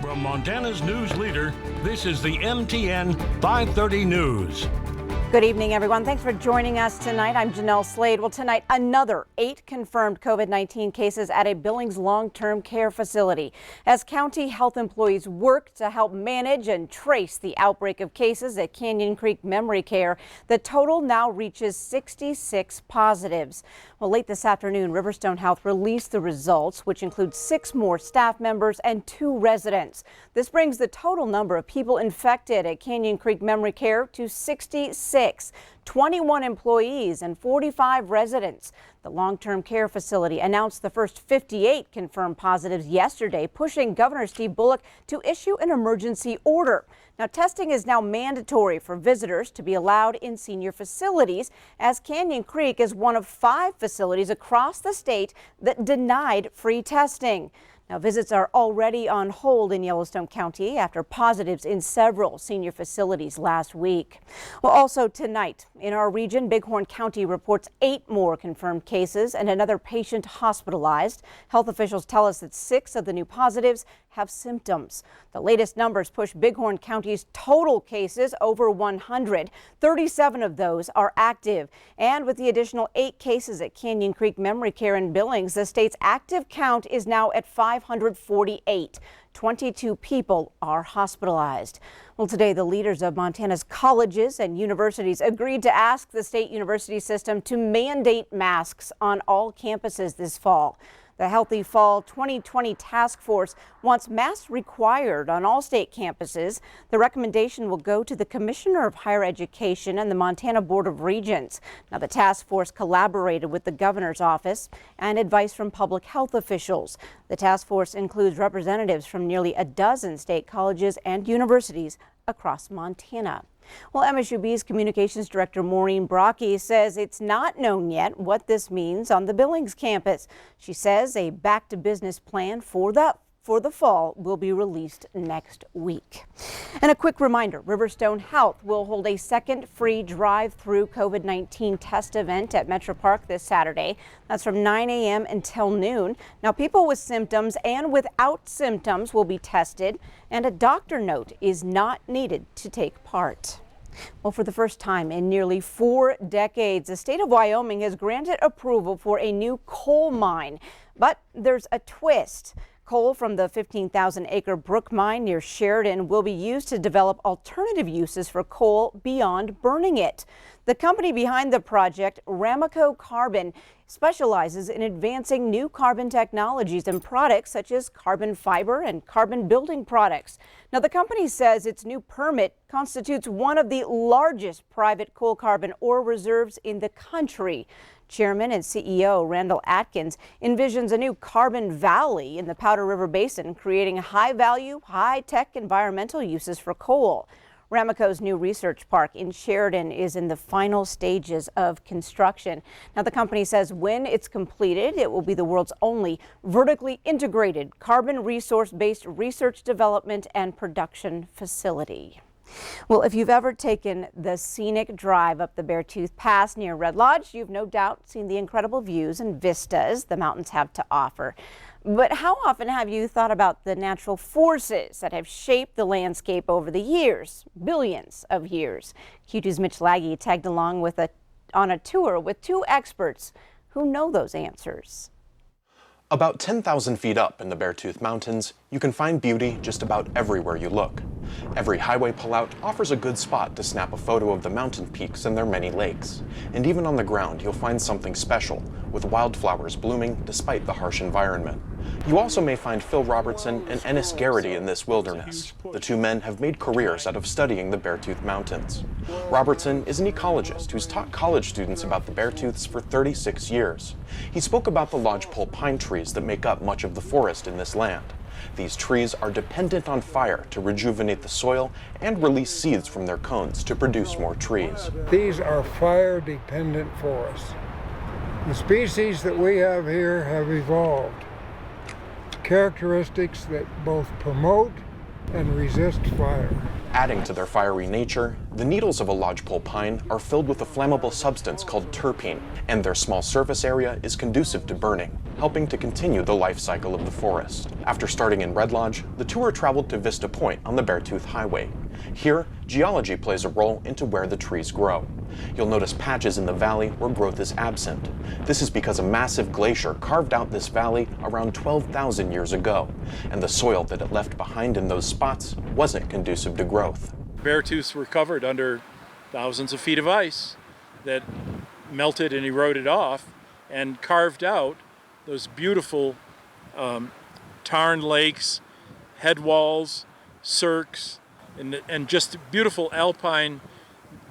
From Montana's news leader, this is the MTN 530 News. Good evening, everyone. Thanks for joining us tonight. I'm Jeanelle Slade. Well, tonight, another 8 confirmed COVID-19 cases at a Billings long-term care facility. As county health employees work to help manage and trace the outbreak of cases at Canyon Creek Memory Care, the total now reaches 66 positives. Well, late this afternoon, Riverstone Health released the results, which include 6 more staff members and 2 residents. This brings the total number of people infected at Canyon Creek Memory Care to 66. 21 employees and 45 residents. The long-term care facility announced the first 58 confirmed positives yesterday, pushing Governor Steve Bullock to issue an emergency order. Now, testing is now mandatory for visitors to be allowed in senior facilities, as Canyon Creek is one of 5 facilities across the state that denied free testing. Now, visits are already on hold in Yellowstone County after positives in several senior facilities last week. Well, also tonight in our region, Bighorn County reports 8 more confirmed cases and another patient hospitalized. Health officials tell us that 6 of the new positives have symptoms. The latest numbers push Bighorn County's total cases over 100. 37 of those are active. And with the additional 8 cases at Canyon Creek Memory Care in Billings, the state's active count is now at 548. 22 people are hospitalized. Well, today, the leaders of Montana's colleges and universities agreed to ask the state university system to mandate masks on all campuses this fall. The Healthy Fall 2020 Task Force wants masks required on all state campuses. The recommendation will go to the Commissioner of Higher Education and the Montana Board of Regents. Now, the task force collaborated with the governor's office and advice from public health officials. The task force includes representatives from nearly a dozen state colleges and universities across Montana. Well, MSUB's Communications Director Maureen Brocky says it's not known yet what this means on the Billings campus. She says a back-to-business plan for the fall will be released next week. And a quick reminder, Riverstone Health will hold a second free drive-through COVID-19 test event at Metro Park this Saturday. That's from 9 a.m. until noon. Now, people with symptoms and without symptoms will be tested, and a doctor note is not needed to take part. Well, for the first time in nearly 4 decades, the state of Wyoming has granted approval for a new coal mine. But there's a twist. Coal from the 15,000-acre Brook Mine near Sheridan will be used to develop alternative uses for coal beyond burning it. The company behind the project, Ramaco Carbon, specializes in advancing new carbon technologies and products such as carbon fiber and carbon building products. Now, the company says its new permit constitutes one of the largest private coal carbon ore reserves in the country. Chairman and CEO Randall Atkins envisions a new carbon valley in the Powder River Basin, creating high-value, high-tech environmental uses for coal. Ramaco's new research park in Sheridan is in the final stages of construction. Now, the company says when it's completed, it will be the world's only vertically integrated carbon resource-based research, development, and production facility. Well, if you've ever taken the scenic drive up the Beartooth Pass near Red Lodge, you've no doubt seen the incredible views and vistas the mountains have to offer. But how often have you thought about the natural forces that have shaped the landscape over the years, billions of years? Q2's Mitch Laggy tagged along on a tour with 2 experts who know those answers. About 10,000 feet up in the Beartooth Mountains, you can find beauty just about everywhere you look. Every highway pullout offers a good spot to snap a photo of the mountain peaks and their many lakes. And even on the ground, you'll find something special, with wildflowers blooming despite the harsh environment. You also may find Phil Robertson and Ennis Garrity in this wilderness. The 2 men have made careers out of studying the Beartooth Mountains. Robertson is an ecologist who's taught college students about the Beartooths for 36 years. He spoke about the lodgepole pine trees that make up much of the forest in this land. These trees are dependent on fire to rejuvenate the soil and release seeds from their cones to produce more trees. These are fire-dependent forests. The species that we have here have evolved characteristics that both promote and resist fire. Adding to their fiery nature, the needles of a lodgepole pine are filled with a flammable substance called terpene, and their small surface area is conducive to burning. helping to continue the life cycle of the forest. After starting in Red Lodge, the tour traveled to Vista Point on the Beartooth Highway. Here, geology plays a role into where the trees grow. You'll notice patches in the valley where growth is absent. This is because a massive glacier carved out this valley around 12,000 years ago, and the soil that it left behind in those spots wasn't conducive to growth. Beartooths were covered under thousands of feet of ice that melted and eroded off and carved out those beautiful tarn lakes, head walls, cirques, and just beautiful alpine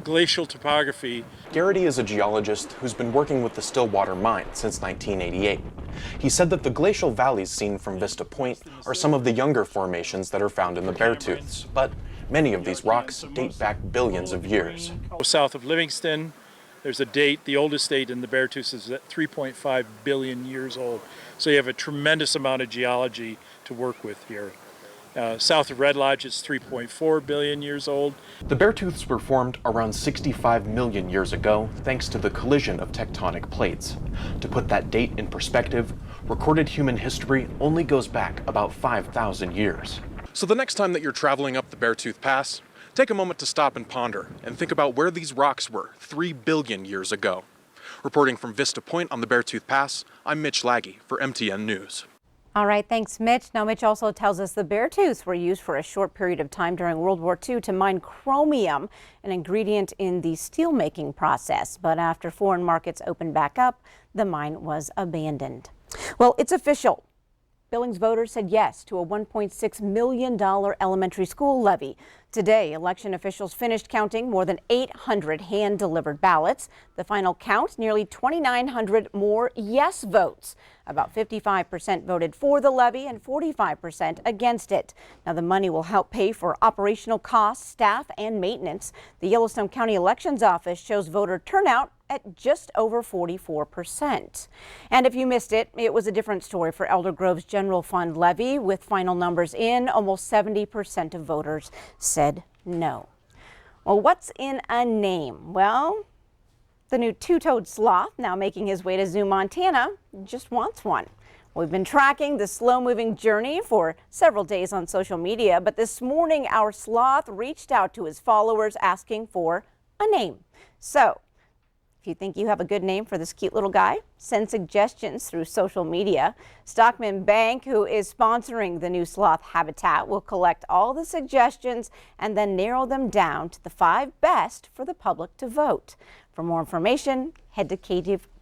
glacial topography. Garrity is a geologist who's been working with the Stillwater mine since 1988. He said that the glacial valleys seen from Vista Point are some of the younger formations that are found in the Beartooths, but many of these rocks date back billions of years. South of Livingston, there's a date, the oldest date in the Beartooths is at 3.5 billion years old. So you have a tremendous amount of geology to work with here. South of Red Lodge, it's 3.4 billion years old. The Beartooths were formed around 65 million years ago thanks to the collision of tectonic plates. To put that date in perspective, recorded human history only goes back about 5,000 years. So the next time that you're traveling up the Beartooth Pass, take a moment to stop and ponder and think about where these rocks were 3 billion years ago. Reporting from Vista Point on the Beartooth Pass, I'm Mitch Laggy for MTN News. All right, thanks, Mitch. Now, Mitch also tells us the Beartooths were used for a short period of time during World War II to mine chromium, an ingredient in the steelmaking process. But after foreign markets opened back up, the mine was abandoned. Well, it's official. Billings voters said yes to a $1.6 million elementary school levy. Today, election officials finished counting more than 800 hand-delivered ballots. The final count, nearly 2,900 more yes votes. About 55% voted for the levy and 45% against it. Now, the money will help pay for operational costs, staff, and maintenance. The Yellowstone County Elections Office shows voter turnout at just over 44%. And if you missed it, it was a different story for Elder Grove's General Fund levy. With final numbers in, almost 70% of voters said no. Well, what's in a name? Well, the new two-toed sloth, now making his way to Zoo, Montana, just wants one. We've been tracking the slow-moving journey for several days on social media, but this morning our sloth reached out to his followers asking for a name. So, if you think you have a good name for this cute little guy, send suggestions through social media. Stockman Bank, who is sponsoring the new sloth habitat, will collect all the suggestions and then narrow them down to the 5 best for the public to vote. For more information, head to KTVQ.com.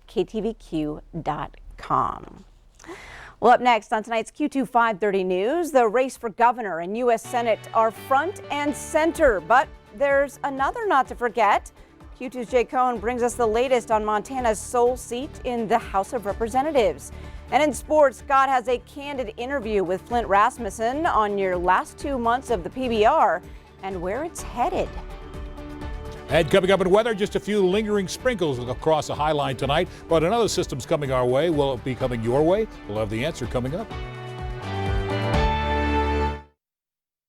Well, up next on tonight's Q2 530 News, the race for governor and U.S. Senate are front and center, but there's another not to forget. Q2's Jay Cohn brings us the latest on Montana's sole seat in the House of Representatives. And in sports, Scott has a candid interview with Flint Rasmussen on your last 2 months of the PBR and where it's headed. And coming up in weather, just a few lingering sprinkles across the high line tonight, but another system's coming our way. Will it be coming your way? We'll have the answer coming up.